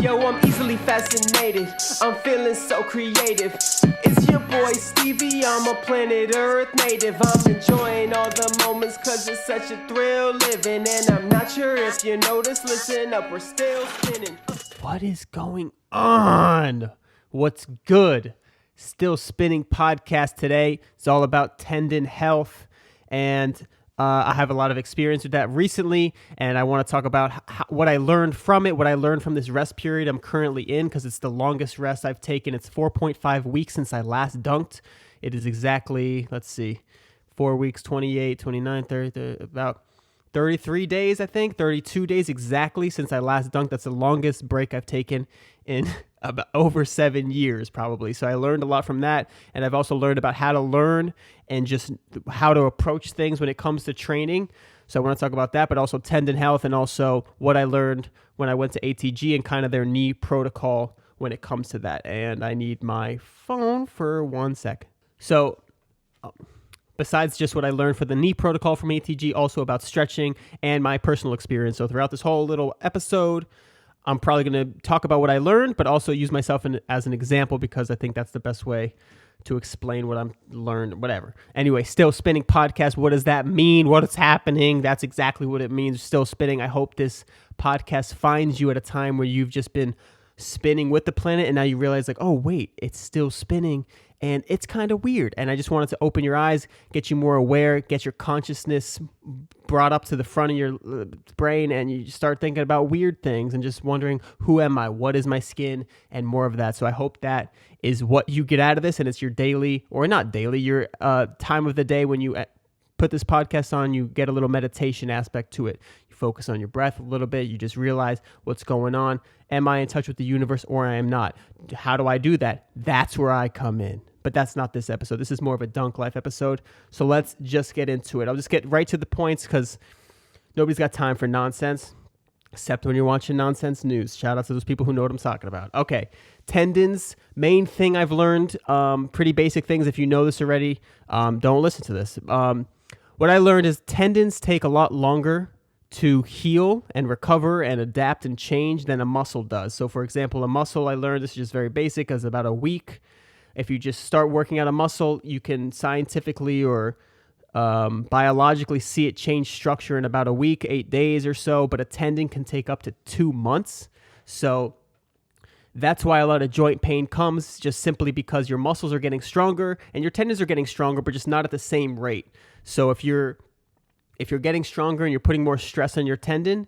Yo, I'm easily fascinated. I'm feeling so creative. It's your boy Stevie, I'm a planet Earth native. I'm enjoying all the moments cause it's such a thrill living. And I'm not sure if you notice, listen up, we're still spinning. What is going on? What's good? Still Spinning podcast today. It's all about tendon health, and I have a lot of experience with that recently, and I want to talk about what I learned from it, what I learned from this rest period I'm currently in, because it's the longest rest I've taken. It's 4.5 weeks since I last dunked. It is exactly, 4 weeks, 28, 29, 30, about 33 days, I think, 32 days exactly since I last dunked. That's the longest break I've taken in about over 7 years, probably. So I learned a lot from that, and I've also learned about how to learn and just how to approach things when it comes to training. So I want to talk about that, but also tendon health and also what I learned when I went to ATG and kind of their knee protocol when it comes to that. And I need my phone for 1 sec. So besides just what I learned for the knee protocol from ATG, also about stretching and my personal experience. So throughout this whole little episode, I'm probably going to talk about what I learned, but also use myself as an example because I think that's the best way to explain what I'm learned, whatever. Anyway, Still Spinning podcast. What does that mean? What is happening? That's exactly what it means. Still Spinning. I hope this podcast finds you at a time where you've just been spinning with the planet and now you realize like, oh, wait, it's still spinning. And it's kind of weird. And I just wanted to open your eyes, get you more aware, get your consciousness brought up to the front of your brain, and you start thinking about weird things and just wondering, who am I? What is my skin? And more of that. So I hope that is what you get out of this, and it's your daily, or not daily, your time of the day when you put this podcast on, you get a little meditation aspect to it. You focus on your breath a little bit. You just realize what's going on. Am I in touch with the universe or I am not? How do I do that? That's where I come in. But that's not this episode. This is more of a Dunk Life episode. So let's just get into it. I'll just get right to the points because nobody's got time for nonsense, except when you're watching nonsense news. Shout out to those people who know what I'm talking about. Okay, tendons, main thing I've learned, pretty basic things. If you know this already, don't listen to this. What I learned is tendons take a lot longer to heal and recover and adapt and change than a muscle does. So for example, a muscle, I learned, this is just very basic, is about a week. If you just start working out a muscle, you can scientifically or biologically see it change structure in about a week, 8 days or so, but a tendon can take up to 2 months. So that's why a lot of joint pain comes, just simply because your muscles are getting stronger and your tendons are getting stronger, but just not at the same rate. So if you're getting stronger and you're putting more stress on your tendon,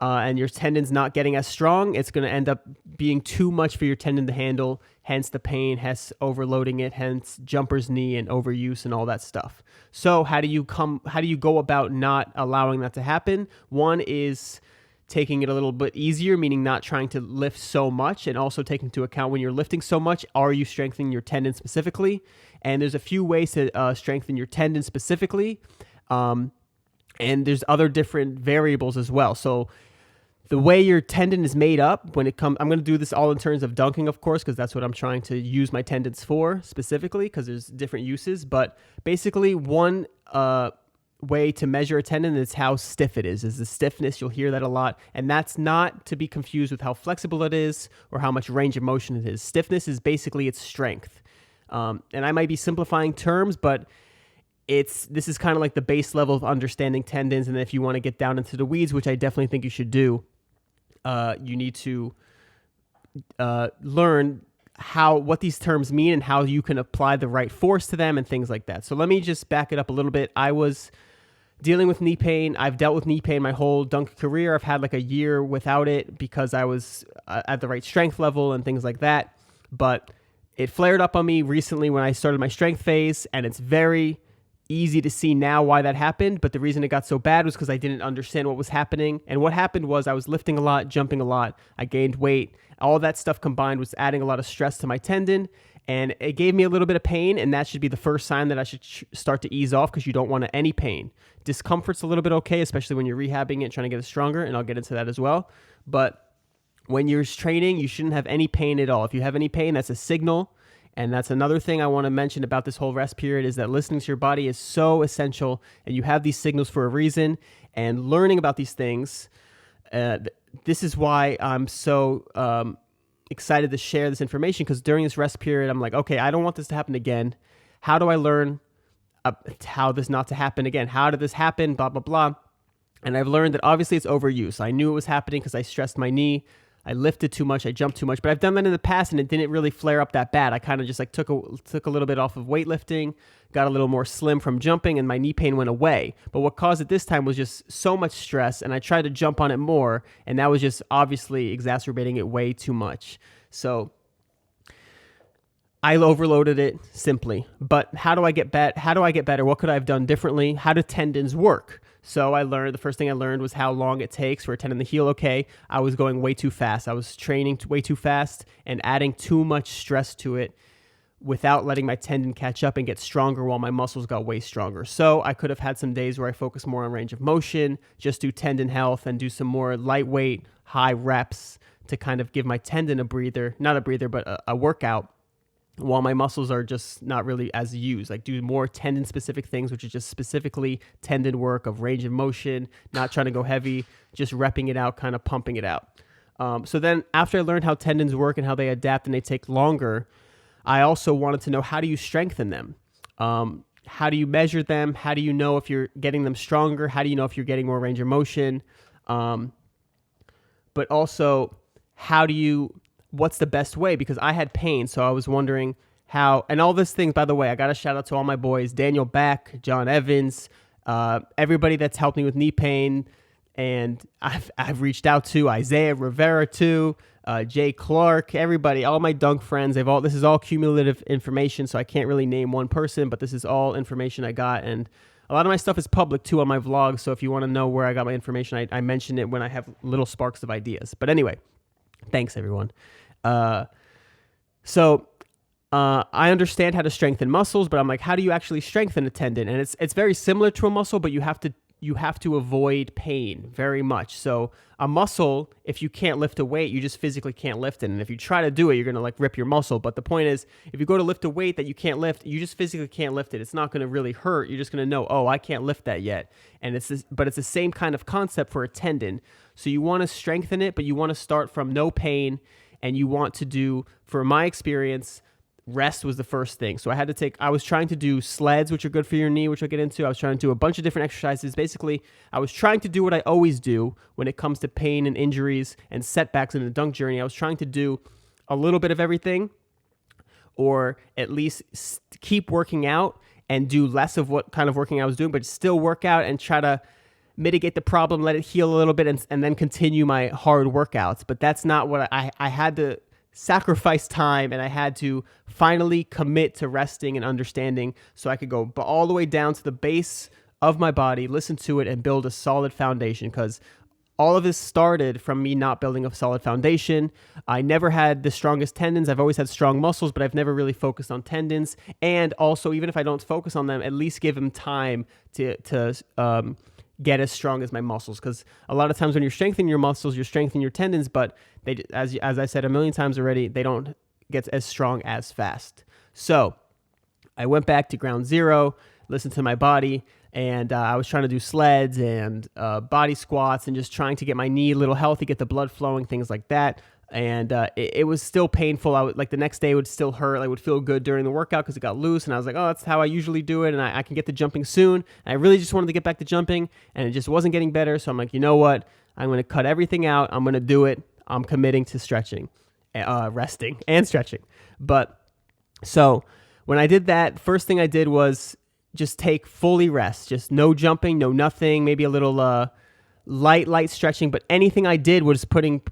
and your tendon's not getting as strong, it's going to end up being too much for your tendon to handle, hence the pain, hence overloading it, hence jumper's knee and overuse and all that stuff. So how do you go about not allowing that to happen? One is taking it a little bit easier, meaning not trying to lift so much, and also taking into account when you're lifting so much, are you strengthening your tendon specifically? And there's a few ways to strengthen your tendon specifically, and there's other different variables as well. So the way your tendon is made up when it comes, I'm going to do this all in terms of dunking, of course, because that's what I'm trying to use my tendons for specifically, because there's different uses. But basically, one way to measure a tendon is how stiff it is the stiffness. You'll hear that a lot. And that's not to be confused with how flexible it is or how much range of motion it is. Stiffness is basically its strength. And I might be simplifying terms, but this is kind of like the base level of understanding tendons. And if you want to get down into the weeds, which I definitely think you should do, you need to learn what these terms mean and how you can apply the right force to them and things like that. So let me just back it up a little bit. I was dealing with knee pain. I've dealt with knee pain my whole dunk career. I've had like a year without it because I was at the right strength level and things like that. But it flared up on me recently when I started my strength phase, and it's very easy to see now why that happened, but the reason it got so bad was because I didn't understand what was happening. And what happened was I was lifting a lot, jumping a lot, I gained weight. All that stuff combined was adding a lot of stress to my tendon, and it gave me a little bit of pain, and that should be the first sign that I should start to ease off, because you don't want any pain. Discomfort's a little bit okay, especially when you're rehabbing it, trying to get it stronger, and I'll get into that as well. But when you're training, you shouldn't have any pain at all. If you have any pain, that's a signal. And that's another thing I want to mention about this whole rest period, is that listening to your body is so essential, and you have these signals for a reason, and learning about these things This is why I'm so excited to share this information, because during this rest period, I'm like, okay, I don't want this to happen again. How do I learn how this not to happen again? How did this happen? Blah, blah, blah. And I've learned that obviously it's overuse. I knew it was happening because I stressed my knee. I lifted too much. I jumped too much. But I've done that in the past, and it didn't really flare up that bad. I kind of just like took a little bit off of weightlifting, got a little more slim from jumping, and my knee pain went away. But what caused it this time was just so much stress, and I tried to jump on it more, and that was just obviously exacerbating it way too much. So I overloaded it simply. But how do I get better? What could I have done differently? How do tendons work? So the first thing I learned was how long it takes for a tendon to heal. Okay, I was going way too fast. I was training way too fast and adding too much stress to it without letting my tendon catch up and get stronger while my muscles got way stronger. So I could have had some days where I focus more on range of motion, just do tendon health and do some more lightweight, high reps to kind of give my tendon a workout, while my muscles are just not really as used. Like do more tendon specific things, which is just specifically tendon work of range of motion, not trying to go heavy, just repping it out, kind of pumping it out. So then after I learned how tendons work and how they adapt and they take longer, I also wanted to know, how do you strengthen them? How do you measure them? How do you know if you're getting them stronger? How do you know if you're getting more range of motion? But also, what's the best way? Because I had pain, so I was wondering how, and all these things, by the way, I got to shout out to all my boys, Daniel Back, John Evans, everybody that's helped me with knee pain, and I've reached out to Isaiah Rivera too, Jay Clark, everybody, all my dunk friends. This is all cumulative information, so I can't really name one person, but this is all information I got, and a lot of my stuff is public too on my vlog, so if you want to know where I got my information, I mention it when I have little sparks of ideas. But anyway, thanks everyone. So I understand how to strengthen muscles, but I'm like, how do you actually strengthen a tendon? And it's very similar to a muscle, but you have to avoid pain very much. So a muscle, if you can't lift a weight, you just physically can't lift it. And if you try to do it, you're going to like rip your muscle. But the point is, if you go to lift a weight that you can't lift, you just physically can't lift it. It's not going to really hurt. You're just going to know, oh, I can't lift that yet. And but it's the same kind of concept for a tendon. So you want to strengthen it, but you want to start from no pain. And you want to do, for my experience, rest was the first thing. So I was trying to do sleds, which are good for your knee, which I'll get into. I was trying to do a bunch of different exercises. Basically, I was trying to do what I always do when it comes to pain and injuries and setbacks in the dunk journey. I was trying to do a little bit of everything, or at least keep working out and do less of what kind of working I was doing, but still work out and try to mitigate the problem, let it heal a little bit, and then continue my hard workouts. But that's not what I had to sacrifice time, and I had to finally commit to resting and understanding so I could go all the way down to the base of my body, listen to it, and build a solid foundation. Because all of this started from me not building a solid foundation. I never had the strongest tendons. I've always had strong muscles, but I've never really focused on tendons. And also, even if I don't focus on them, at least give them time to get as strong as my muscles. Because a lot of times when you're strengthening your muscles, you're strengthening your tendons, but they, as I said a million times already, they don't get as strong as fast. So I went back to ground zero, listened to my body, and I was trying to do sleds and body squats and just trying to get my knee a little healthy, get the blood flowing, things like that. And it was still painful. The next day would still hurt. I would feel good during the workout because it got loose. And I was like, oh, that's how I usually do it. And I can get to jumping soon. And I really just wanted to get back to jumping. And it just wasn't getting better. So I'm like, you know what? I'm going to cut everything out. I'm going to do it. I'm committing to stretching, resting, and stretching. But so when I did that, first thing I did was just take fully rest. Just no jumping, no nothing. Maybe a little light stretching, but anything I did was putting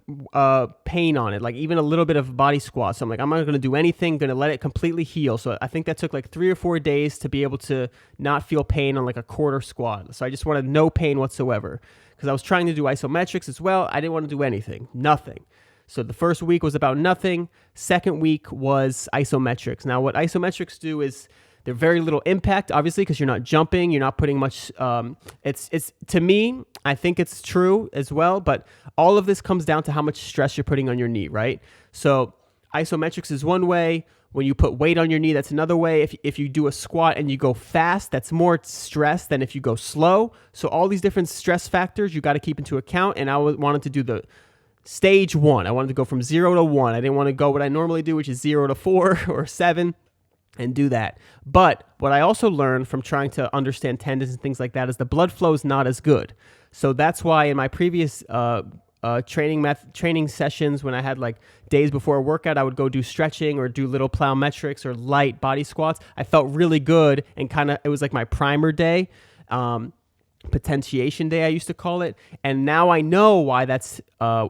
pain on it, like even a little bit of body squat. So I'm like, I'm not going to do anything, going to let it completely heal. So I think that took like 3 or 4 days to be able to not feel pain on like a quarter squat. So I just wanted no pain whatsoever, because I was trying to do isometrics as well. I didn't want to do nothing. So the first week was about nothing. Second week was isometrics. Now what isometrics do is they're very little impact, obviously, because you're not jumping, you're not putting much. It's to me, I think it's true as well, but all of this comes down to how much stress you're putting on your knee, right? So isometrics is one way, When you put weight on your knee, that's another way. If you do a squat and you go fast, that's more stress than if you go slow. So all these different stress factors you got to keep into account. And I wanted to do the stage 1. I wanted to go from 0 to 1. I didn't want to go what I normally do, which is 0 to 4 or 7, and do that. But what I also learned from trying to understand tendons and things like that is the blood flow is not as good. So that's why in my previous training sessions, when I had like days before a workout, I would go do stretching or do little plyometrics or light body squats. I felt really good, and it was like my primer day, potentiation day I used to call it. And now I know why that's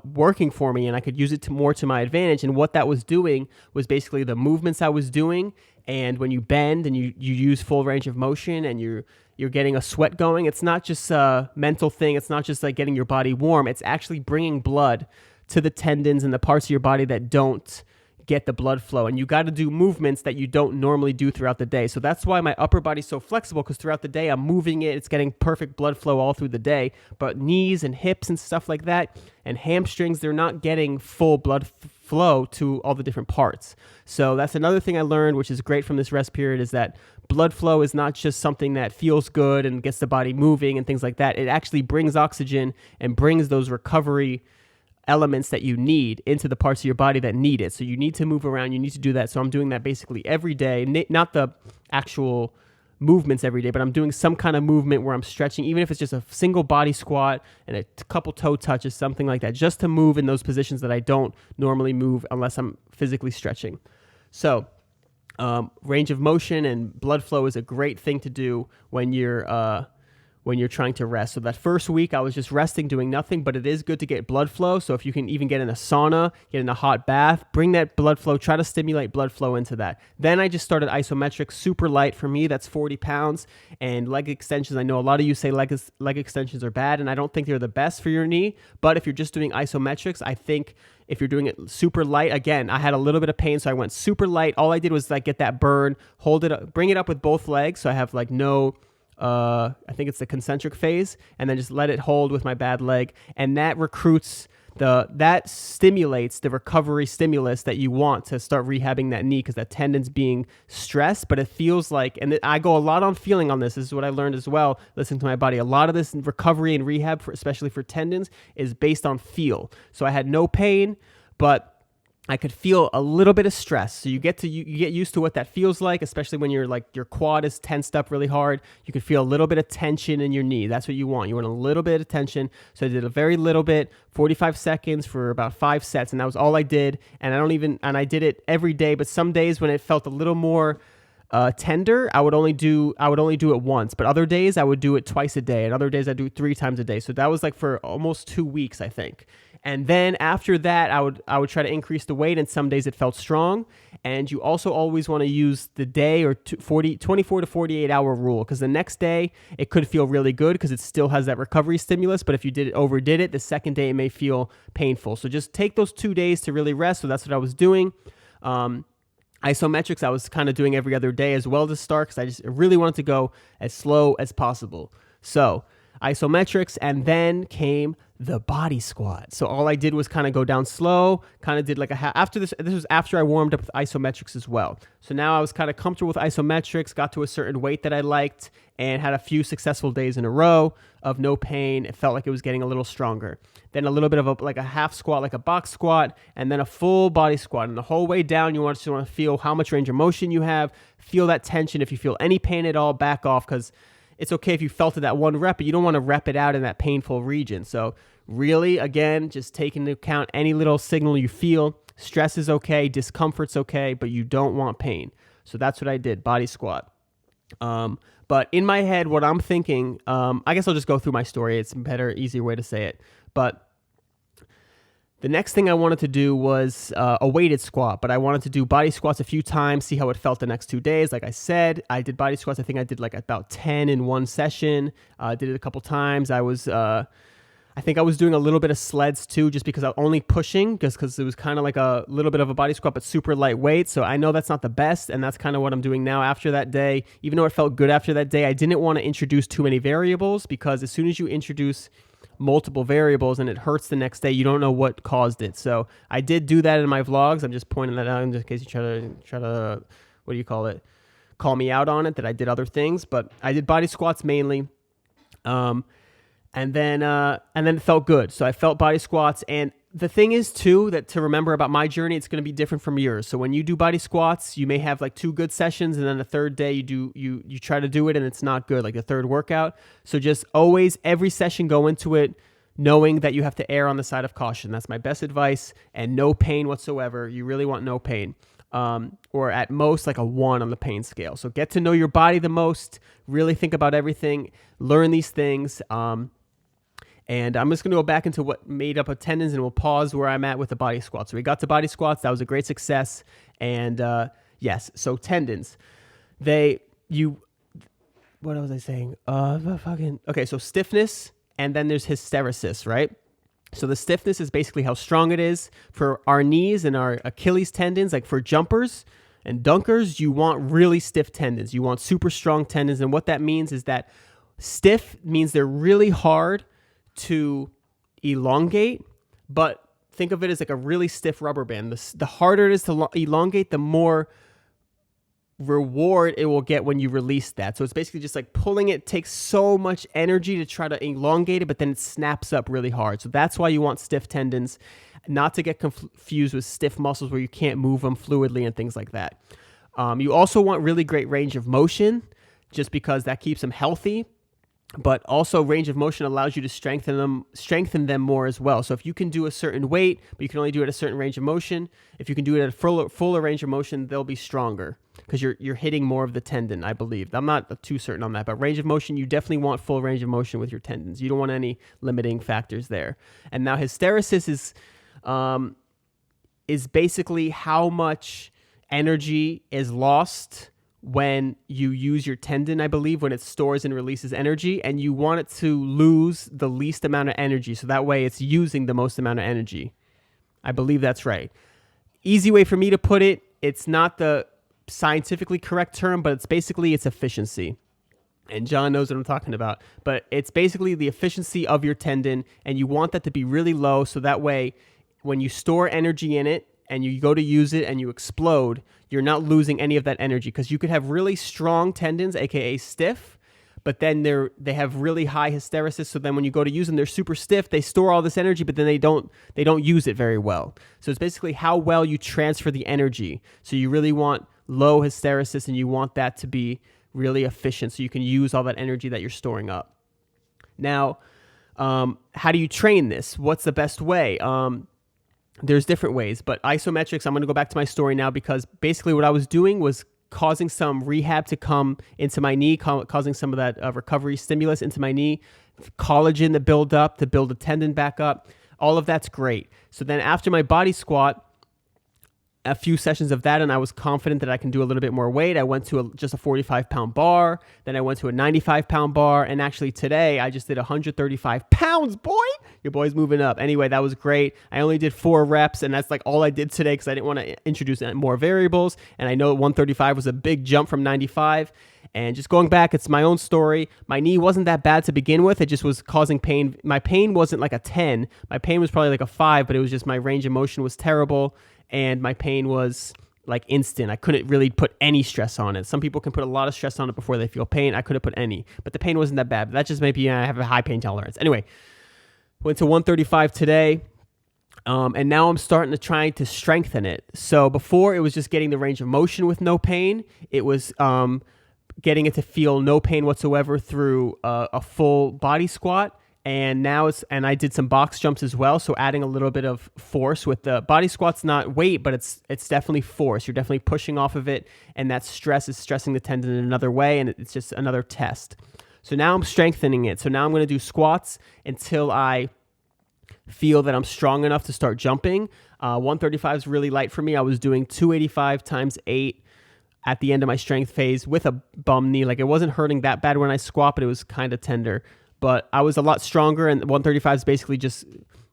working for me, and I could use it more to my advantage. And what that was doing was basically the movements I was doing. And when you bend and you use full range of motion and you're getting a sweat going, it's not just a mental thing. It's not just like getting your body warm. It's actually bringing blood to the tendons and the parts of your body that don't get the blood flow. And you got to do movements that you don't normally do throughout the day. So that's why my upper body's so flexible, because throughout the day I'm moving it. It's getting perfect blood flow all through the day. But knees and hips and stuff like that and hamstrings, they're not getting full blood flow to all the different parts. So that's another thing I learned, which is great from this rest period, is that blood flow is not just something that feels good and gets the body moving and things like that. It actually brings oxygen and brings those recovery elements that you need into the parts of your body that need it. So you need to move around. You need to do that. So I'm doing that basically every day, not the actual movements every day, but I'm doing some kind of movement where I'm stretching, even if it's just a single body squat and a couple toe touches, something like that, just to move in those positions that I don't normally move unless I'm physically stretching. So range of motion and blood flow is a great thing to do when you're trying to rest. So that first week I was just resting, doing nothing, but it is good to get blood flow. So if you can even get in a sauna, get in a hot bath, bring that blood flow, try to stimulate blood flow into that. Then I just started isometrics, super light for me. That's 40 pounds. And leg extensions. I know a lot of you say leg extensions are bad, and I don't think they're the best for your knee. But if you're just doing isometrics, I think if you're doing it super light, again, I had a little bit of pain, so I went super light. All I did was like get that burn, hold it up, bring it up with both legs. So I have like no, I think it's the concentric phase, and then just let it hold with my bad leg. And that that stimulates the recovery stimulus that you want to start rehabbing that knee, because that tendon's being stressed. But it feels like, and I go a lot on feeling on this. This is what I learned as well, listening to my body. A lot of this recovery and rehab, especially for tendons, is based on feel. So I had no pain, but I could feel a little bit of stress. So you get used to what that feels like, especially when your quad is tensed up really hard. You can feel a little bit of tension in your knee. That's what you want. You want a little bit of tension. So I did a very little bit, 45 seconds for about 5 sets, and that was all I did. And I did it every day, but some days when it felt a little more tender, I would only do it once, but other days I would do it twice a day, and other days I do it 3 times a day. So that was like for almost 2 weeks, I think. And then after that, I would try to increase the weight, and some days it felt strong. And you also always want to use the day or 24 to 48 hour rule, because the next day it could feel really good because it still has that recovery stimulus. But if you overdid it, the second day it may feel painful. So just take those 2 days to really rest. So that's what I was doing. Isometrics, I was kind of doing every other day as well to start, because I just really wanted to go as slow as possible. So isometrics, and then came the body squat. So all I did was kind of go down slow, kind of did like after this was after I warmed up with isometrics as well. So now I was kind of comfortable with isometrics, got to a certain weight that I liked, and had a few successful days in a row of no pain. It felt like it was getting a little stronger. Then a little bit of a half squat, like a box squat, and then a full body squat. And the whole way down, you want to feel how much range of motion you have, feel that tension. If you feel any pain at all, back off, because it's okay if you felt it at 1 rep, but you don't want to rep it out in that painful region. So really, again, just take into account any little signal you feel. Stress is okay, discomfort's okay, but you don't want pain. So that's what I did, body squat. But in my head, what I'm thinking, I guess I'll just go through my story. It's a better, easier way to say it. But the next thing I wanted to do was a weighted squat, but I wanted to do body squats a few times, see how it felt the next 2 days. Like I said, I did body squats. I think I did like about 10 in one session. Did it a couple times. I think I was doing a little bit of sleds too, just because I was only pushing, because it was kind of like a little bit of a body squat, but super lightweight. So I know that's not the best, and that's kind of what I'm doing now after that day. Even though it felt good after that day, I didn't want to introduce too many variables, because as soon as you introduce multiple variables and it hurts the next day. You don't know what caused it. So I did do that in my vlogs. I'm just pointing that out in case you try to what do you call it? Call me out on it that I did other things, but I did body squats mainly. And then it felt good. So I felt body squats. And the thing is too, that to remember about my journey, it's going to be different from yours. So when you do body squats, you may have like 2 good sessions, and then the third day you try to do it and it's not good, like the third workout. So just always, every session, go into it knowing that you have to err on the side of caution. That's my best advice. And no pain whatsoever. You really want no pain. Or at most like a 1 on the pain scale. So get to know your body the most, really think about everything, learn these things. And I'm just going to go back into what made up of tendons, and we'll pause where I'm at with the body squats. So we got to body squats. That was a great success. And yes, so tendons. What was I saying? Okay, so stiffness, and then there's hysteresis, right? So the stiffness is basically how strong it is. For our knees and our Achilles tendons, like for jumpers and dunkers, you want really stiff tendons. You want super strong tendons. And what that means is that stiff means they're really hard to elongate, but think of it as like a really stiff rubber band. The harder it is to elongate, the more reward it will get when you release that. So it's basically just like pulling it takes so much energy to try to elongate it, but then it snaps up really hard. So that's why you want stiff tendons, not to get confused with stiff muscles where you can't move them fluidly and things like that. You also want really great range of motion, just because that keeps them healthy. But also range of motion allows you to strengthen them more as well. So if you can do a certain weight, but you can only do it at a certain range of motion, if you can do it at a fuller range of motion, they'll be stronger because you're hitting more of the tendon, I believe. I'm not too certain on that, but range of motion, you definitely want full range of motion with your tendons. You don't want any limiting factors there. And now hysteresis is basically how much energy is lost when you use your tendon, I believe, when it stores and releases energy, and you want it to lose the least amount of energy. So that way it's using the most amount of energy. I believe that's right. Easy way for me to put it, it's not the scientifically correct term, but it's efficiency. And John knows what I'm talking about. But it's basically the efficiency of your tendon, and you want that to be really low, so that way when you store energy in it, and you go to use it and you explode, you're not losing any of that energy, because you could have really strong tendons, aka stiff, but then they have really high hysteresis. So then when you go to use them, they're super stiff. They store all this energy, but then they don't use it very well. So it's basically how well you transfer the energy. So you really want low hysteresis, and you want that to be really efficient so you can use all that energy that you're storing up. Now, how do you train this? What's the best way? There's different ways, but isometrics, I'm going to go back to my story now, because basically what I was doing was causing some rehab to come into my knee, causing some of that recovery stimulus into my knee, collagen to build up, to build a tendon back up. All of that's great. So then after my body squat, a few sessions of that, and I was confident that I can do a little bit more weight. I went to just a 45-pound bar. Then I went to a 95-pound bar. And actually today, I just did 135 pounds, boy. Your boy's moving up. Anyway, that was great. I only did 4 reps, and that's like all I did today because I didn't want to introduce more variables. And I know 135 was a big jump from 95. And just going back, it's my own story. My knee wasn't that bad to begin with. It just was causing pain. My pain wasn't like a 10. My pain was probably like a 5, but it was just my range of motion was terrible. And my pain was like instant. I couldn't really put any stress on it. Some people can put a lot of stress on it before they feel pain. I couldn't put any, but the pain wasn't that bad. But that just maybe I have a high pain tolerance. Anyway, went to 135 today. And now I'm starting to try to strengthen it. So before it was just getting the range of motion with no pain. It was getting it to feel no pain whatsoever through a full body squat. And now I did some box jumps as well. So adding a little bit of force with the body squat's not weight, but it's definitely force. You're definitely pushing off of it. And that stress is stressing the tendon in another way. And it's just another test. So now I'm strengthening it. So now I'm going to do squats until I feel that I'm strong enough to start jumping. 135 is really light for me. I was doing 285 times 8 at the end of my strength phase with a bum knee. Like it wasn't hurting that bad when I squat, but it was kind of tender. But I was a lot stronger, and 135 is basically just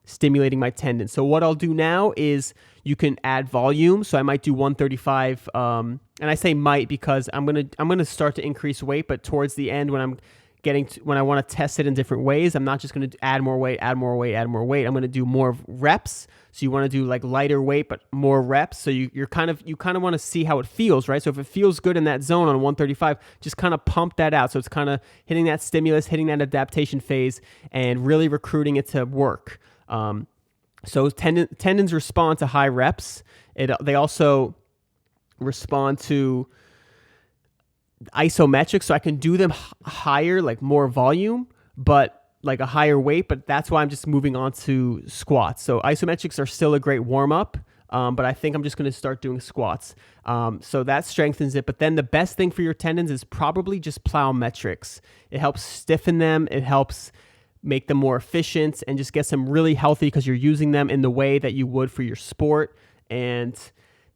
stimulating my tendon. So what I'll do now is you can add volume. So I might do 135, and I say might because I'm gonna start to increase weight, but towards the end when I'm when I want to test it in different ways, I'm not just going to add more weight. I'm going to do more reps. So you want to do like lighter weight, but more reps. So you kind of want to see how it feels, right? So if it feels good in that zone on 135, just kind of pump that out. So it's kind of hitting that stimulus, hitting that adaptation phase, and really recruiting it to work. So tendons respond to high reps. They also respond to isometric, so I can do them higher, like more volume, but like a higher weight, but that's why I'm just moving on to squats. So isometrics are still a great warm-up, but I think I'm just going to start doing squats. So that strengthens it. But then the best thing for your tendons is probably just plyometrics. It helps stiffen them. It helps make them more efficient and just gets them really healthy because you're using them in the way that you would for your sport. And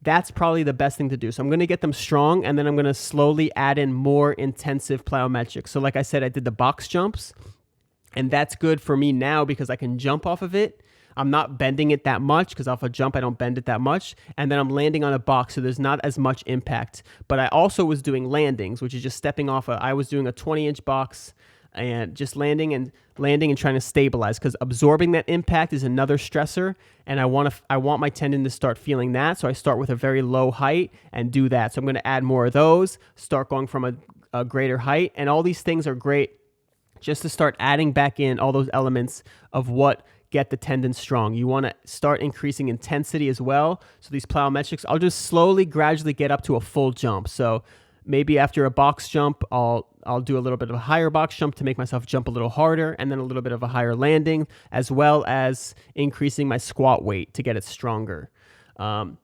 that's probably the best thing to do. So I'm going to get them strong, and then I'm going to slowly add in more intensive plyometrics. So like I said, I did the box jumps, and that's good for me now because I can jump off of it. I'm not bending it that much because off a jump, I don't bend it that much. And then I'm landing on a box, so there's not as much impact. But I also was doing landings, which is just stepping off. I was doing a 20-inch box and just landing and trying to stabilize, because absorbing that impact is another stressor, and I want my tendon to start feeling that. So I start with a very low height and do that. So I'm going to add more of those, start going from a greater height, and all these things are great just to start adding back in all those elements of what get the tendon strong. You want to start increasing intensity as well. So these plyometrics, I'll just slowly, gradually get up to a full jump. So maybe after a box jump, I'll do a little bit of a higher box jump to make myself jump a little harder, and then a little bit of a higher landing, as well as increasing my squat weight to get it stronger. And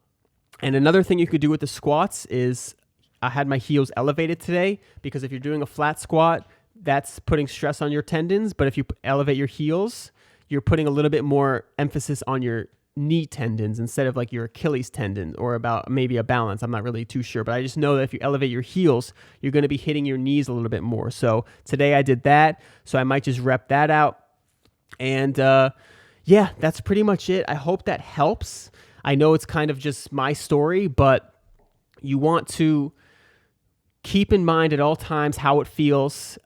another thing you could do with the squats is I had my heels elevated today, because if you're doing a flat squat, that's putting stress on your tendons. But if you elevate your heels, you're putting a little bit more emphasis on your knee tendons instead of like your Achilles tendon, or about maybe a balance. I'm not really too sure, but I just know that if you elevate your heels, you're going to be hitting your knees a little bit more. So today I did that. So I might just rep that out. And yeah, that's pretty much it. I hope that helps. I know it's kind of just my story, but you want to keep in mind at all times how it feels.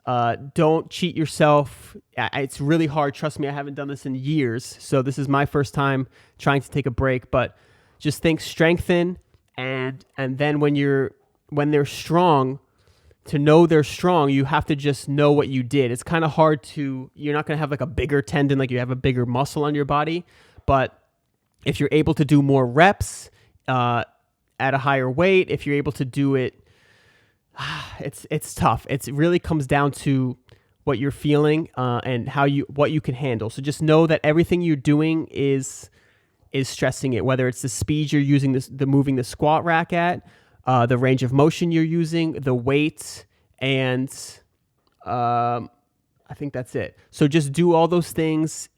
Don't cheat yourself. It's really hard. Trust me, I haven't done this in years. So this is my first time trying to take a break, but just think strengthen. And then when they're strong, to know they're strong, you have to just know what you did. It's kind of hard you're not going to have like a bigger tendon, like you have a bigger muscle on your body. But if you're able to do more reps at a higher weight, if you're able to do it, it's tough. It really comes down to what you're feeling and what you can handle. So just know that everything you're doing is stressing it, whether it's the speed you're using the moving the squat rack at, the range of motion you're using, the weight, and I think that's it. So just do all those things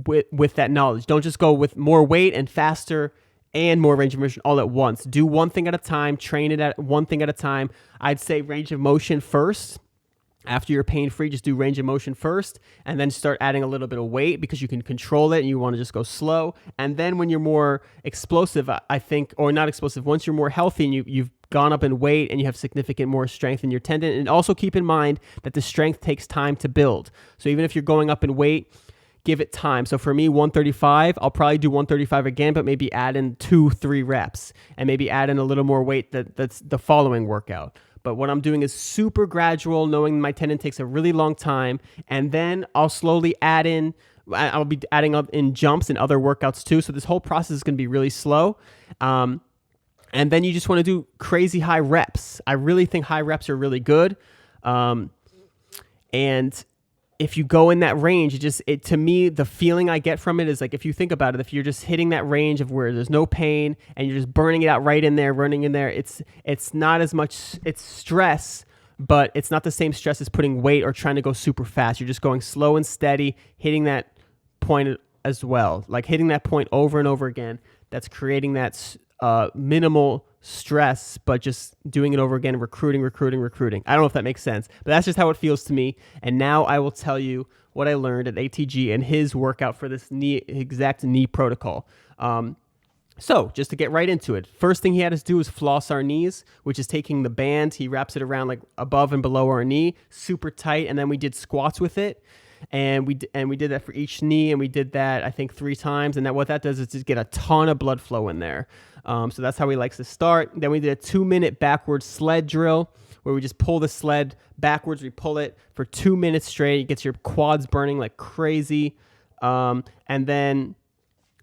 with that knowledge. Don't just go with more weight and faster and more range of motion all at once. Do one thing at a time, train it at one thing at a time. I'd say range of motion first. After you're pain-free, just do range of motion first, and then start adding a little bit of weight because you can control it and you want to just go slow. And then when you're more explosive, I think, or not explosive, once you're more healthy and you've gone up in weight and you have significant more strength in your tendon, and also keep in mind that the strength takes time to build. So even if you're going up in weight, give it time. So for me, 135, I'll probably do 135 again, but maybe add in 2-3 reps, and maybe add in a little more weight that's the following workout. But what I'm doing is super gradual, knowing my tendon takes a really long time, and then I'll slowly add in, I'll be adding up in jumps and other workouts too. So this whole process is going to be really slow. And then you just want to do crazy high reps. I really think high reps are really good. And if you go in that range, to me, the feeling I get from it is like, if you think about it, if you're just hitting that range of where there's no pain and you're just burning it out right in there, running in there, it's not as much, it's stress, but it's not the same stress as putting weight or trying to go super fast. You're just going slow and steady, hitting that point as well, like hitting that point over and over again. That's creating that minimal stress, but just doing it over again, recruiting. I don't know if that makes sense, but that's just how it feels to me. And now I will tell you what I learned at ATG and his workout for this exact knee protocol. So just to get right into it, first thing he had us do is floss our knees, which is taking the band. He wraps it around like above and below our knee, super tight. And then we did squats with it. And we did that for each knee, and we did that I think 3 times. And what that does is just get a ton of blood flow in there. So that's how he likes to start. Then we did a 2-minute backward sled drill where we just pull the sled backwards. We pull it for 2 minutes straight. It gets your quads burning like crazy. And then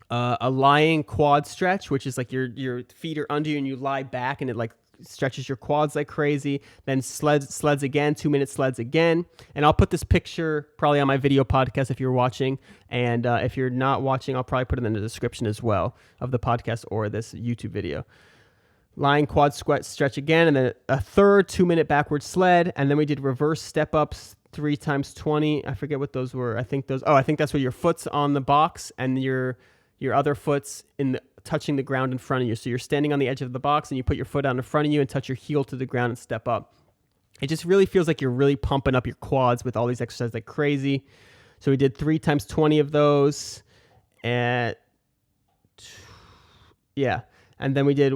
a lying quad stretch, which is like your feet are under you and you lie back and it like stretches your quads like crazy. Then sleds again, 2-minute sleds again. And I'll put this picture probably on my video podcast if you're watching. And if you're not watching, I'll probably put it in the description as well of the podcast or this YouTube video. Lying quad squat stretch again, and then a third 2-minute backward sled. And then we did reverse step ups 3 times 20. I forget what those were. I think that's where your foot's on the box and your other foot's touching the ground in front of you. So you're standing on the edge of the box and you put your foot out in front of you and touch your heel to the ground and step up. It just really feels like you're really pumping up your quads with all these exercises like crazy. So we did 3 times 20 of those. And then we did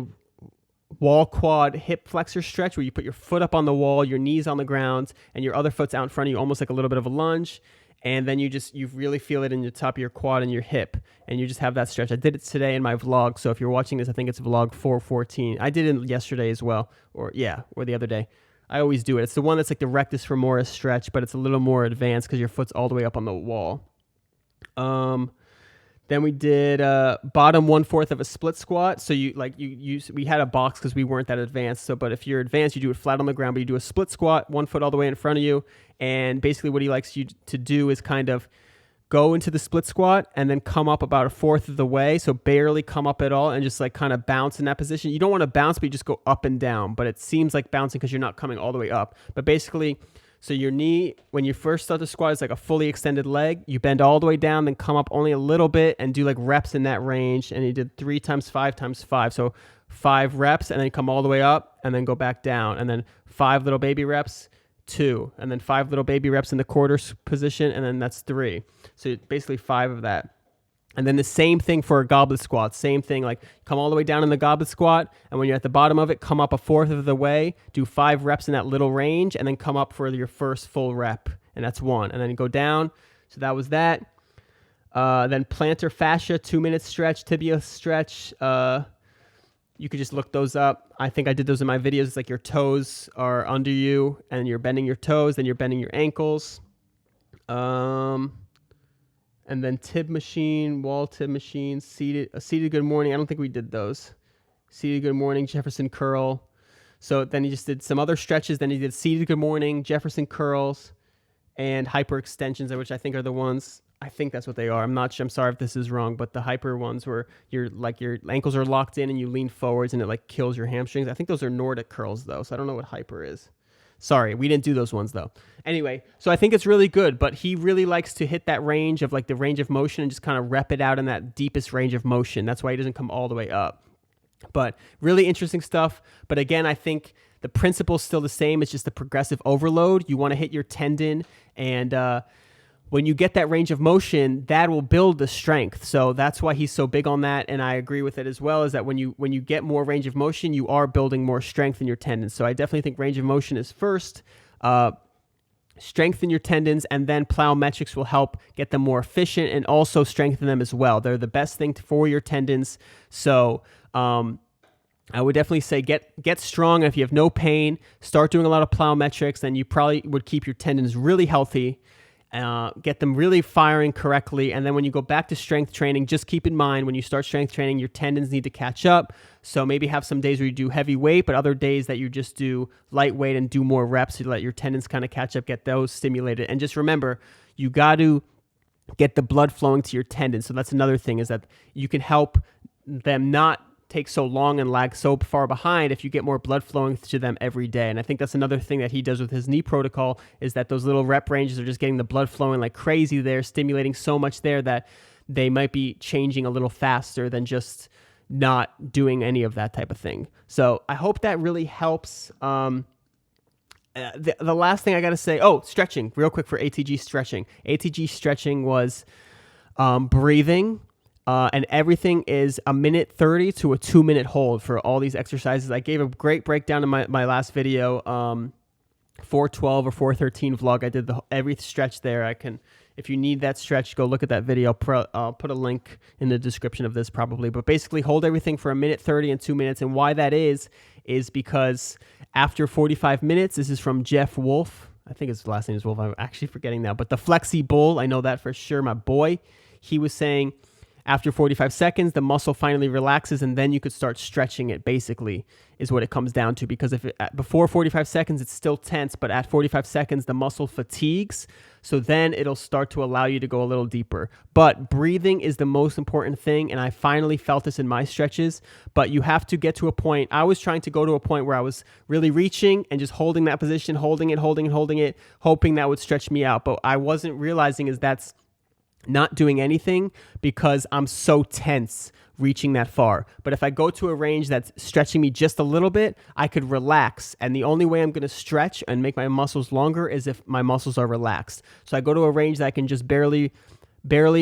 wall quad hip flexor stretch where you put your foot up on the wall, your knees on the ground, and your other foot's out in front of you, almost like a little bit of a lunge. And then you really feel it in the top of your quad and your hip, and you just have that stretch. I did it today in my vlog, so if you're watching this, I think it's vlog 414. I did it yesterday as well, or the other day. I always do it. It's the one that's like the rectus femoris stretch, but it's a little more advanced because your foot's all the way up on the wall. Then we did bottom 1/4 of a split squat. So we had a box because we weren't that advanced. So, but if you're advanced, you do it flat on the ground, but you do a split squat, 1 foot all the way in front of you. And basically what he likes you to do is kind of go into the split squat and then come up about 1/4 of the way. So barely come up at all and just like kind of bounce in that position. You don't want to bounce, but you just go up and down. But it seems like bouncing because you're not coming all the way up. But basically, so your knee, when you first start the squat, is like a fully extended leg. You bend all the way down, then come up only a little bit and do like reps in that range. And he did 3 times 5 times 5. So 5 reps and then come all the way up and then go back down. And then 5 little baby reps, 2. And then 5 little baby reps in the quarter position. And then that's 3. So basically 5 of that. And then the same thing for a goblet squat. Same thing, like come all the way down in the goblet squat. And when you're at the bottom of it, come up 1/4 of the way, do 5 reps in that little range, and then come up for your first full rep. And that's 1. And then go down. So that was that. Then plantar fascia, 2-minute stretch, tibia stretch. You could just look those up. I think I did those in my videos. It's like your toes are under you, and you're bending your toes, then you're bending your ankles. And then tib machine, wall tib machine, seated good morning. I don't think we did those. Seated good morning, Jefferson curl. So then he just did some other stretches. Then he did seated good morning, Jefferson curls, and hyper extensions, which I think are the ones. I think that's what they are. I'm not sure. I'm sorry if this is wrong, but the hyper ones where your ankles are locked in and you lean forwards and it like kills your hamstrings. I think those are Nordic curls though. So I don't know what hyper is. Sorry, we didn't do those ones though. Anyway, so I think it's really good, but he really likes to hit that range of like the range of motion and just kind of rep it out in that deepest range of motion. That's why he doesn't come all the way up. But really interesting stuff. But again, I think the principle's still the same. It's just the progressive overload. You want to hit your tendon, and when you get that range of motion, that will build the strength. So that's why he's so big on that, and I agree with it as well, is that when you get more range of motion, you are building more strength in your tendons. So I definitely think range of motion is first, strengthen your tendons, and then plyometrics will help get them more efficient and also strengthen them as well. They're the best thing for your tendons. So I would definitely say get strong. If you have no pain, start doing a lot of plyometrics, then you probably would keep your tendons really healthy. Get them really firing correctly. And then when you go back to strength training, just keep in mind when you start strength training, your tendons need to catch up. So maybe have some days where you do heavy weight, but other days that you just do lightweight and do more reps to let your tendons kind of catch up, get those stimulated. And just remember, you got to get the blood flowing to your tendons. So that's another thing, is that you can help them not take so long and lag so far behind if you get more blood flowing to them every day. And I think that's another thing that he does with his knee protocol, is that those little rep ranges are just getting the blood flowing like crazy there, stimulating so much there that they might be changing a little faster than just not doing any of that type of thing. So I hope that really helps. The last thing I got to say, stretching real quick for ATG stretching. ATG stretching was breathing, And everything is a minute 30 to a 2-minute hold for all these exercises. I gave a great breakdown in my last video, 412 or 413 vlog. I did every stretch there. If you need that stretch, go look at that video. I'll put a link in the description of this probably. But basically, hold everything for a minute 30 and 2 minutes. And why that is because after 45 minutes, this is from Jeff Wolf. I think his last name is Wolf. I'm actually forgetting now. But the Flexi Bull, I know that for sure. My boy, he was saying after 45 seconds, the muscle finally relaxes, and then you could start stretching it, basically, is what it comes down to. Because before 45 seconds, it's still tense, but at 45 seconds, the muscle fatigues. So then it'll start to allow you to go a little deeper. But breathing is the most important thing, and I finally felt this in my stretches. But you have to get to a point. I was trying to go to a point where I was really reaching and just holding that position, holding it, hoping that would stretch me out. But I wasn't realizing that's not doing anything because I'm so tense reaching that far. But if I go to a range that's stretching me just a little bit, I could relax. And the only way I'm going to stretch and make my muscles longer is if my muscles are relaxed. So I go to a range that I can just barely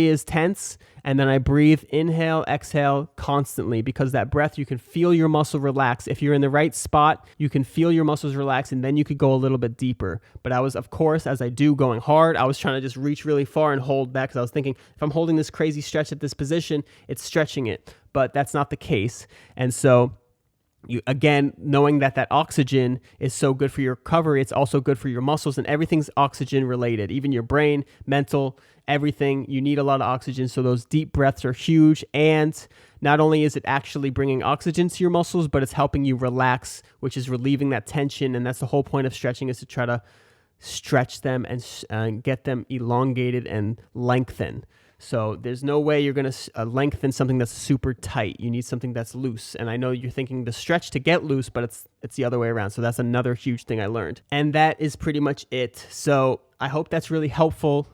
is tense, and then I breathe, inhale, exhale constantly, because that breath, you can feel your muscle relax. If you're in the right spot, you can feel your muscles relax, and then you could go a little bit deeper. But I was, of course, as I do, going hard. I was trying to just reach really far and hold back, because I was thinking, if I'm holding this crazy stretch at this position, it's stretching it. But that's not the case. And so again, knowing that oxygen is so good for your recovery, it's also good for your muscles, and everything's oxygen related, even your brain, mental, everything. You need a lot of oxygen. So those deep breaths are huge. And not only is it actually bringing oxygen to your muscles, but it's helping you relax, which is relieving that tension. And that's the whole point of stretching, is to try to stretch them and get them elongated and lengthen. So there's no way you're going to lengthen something that's super tight. You need something that's loose. And I know you're thinking the stretch to get loose, but it's the other way around. So that's another huge thing I learned. And that is pretty much it. So I hope that's really helpful.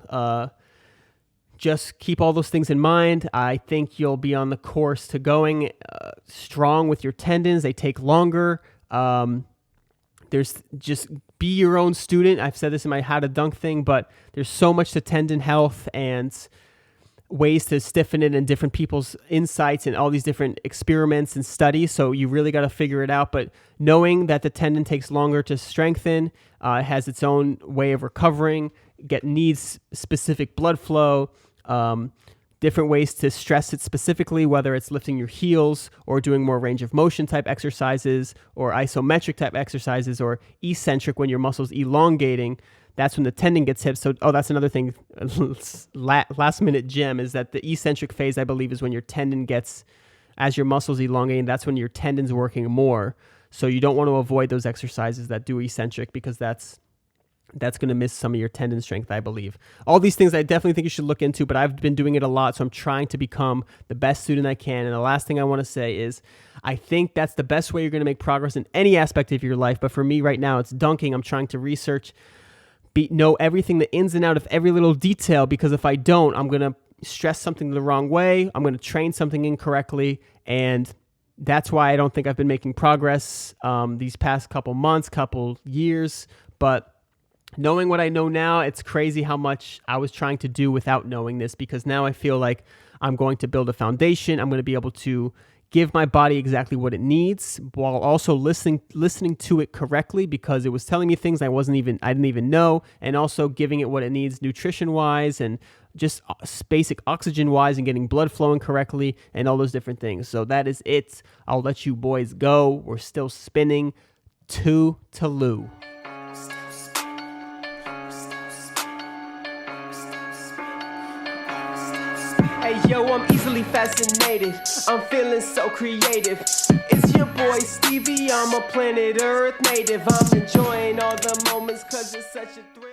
Just keep all those things in mind. I think you'll be on the course to going strong with your tendons. They take longer. There's just be your own student. I've said this in my How to Dunk thing, but there's so much to tendon health and ways to stiffen it, and different people's insights and all these different experiments and studies. So you really got to figure it out. But knowing that the tendon takes longer to strengthen, it has its own way of recovering, needs specific blood flow, different ways to stress it specifically, whether it's lifting your heels or doing more range of motion type exercises, or isometric type exercises, or eccentric when your muscle's elongating. That's when the tendon gets hit. So, that's another thing, last minute gem, is that the eccentric phase, I believe, is when your tendon gets, as your muscles elongating, that's when your tendon's working more. So you don't want to avoid those exercises that do eccentric, because that's going to miss some of your tendon strength, I believe. All these things I definitely think you should look into, but I've been doing it a lot, so I'm trying to become the best student I can. And the last thing I want to say is, I think that's the best way you're going to make progress in any aspect of your life. But for me right now, it's dunking. I'm trying to research, know everything, the ins and out of every little detail, because if I don't, I'm going to stress something the wrong way. I'm going to train something incorrectly, and that's why I don't think I've been making progress these past couple months, couple years. But knowing what I know now, it's crazy how much I was trying to do without knowing this, because now I feel like I'm going to build a foundation. I'm going to be able to give my body exactly what it needs, while also listening to it correctly, because it was telling me things I didn't even know, and also giving it what it needs nutrition-wise and just basic oxygen-wise, and getting blood flowing correctly, and all those different things. So that is it. I'll let you boys go. We're still spinning. Toodaloo. Hey yo, I'm easily fascinated. I'm feeling so creative. It's your boy Stevie, I'm a planet Earth native. I'm enjoying all the moments, cause it's such a thrill.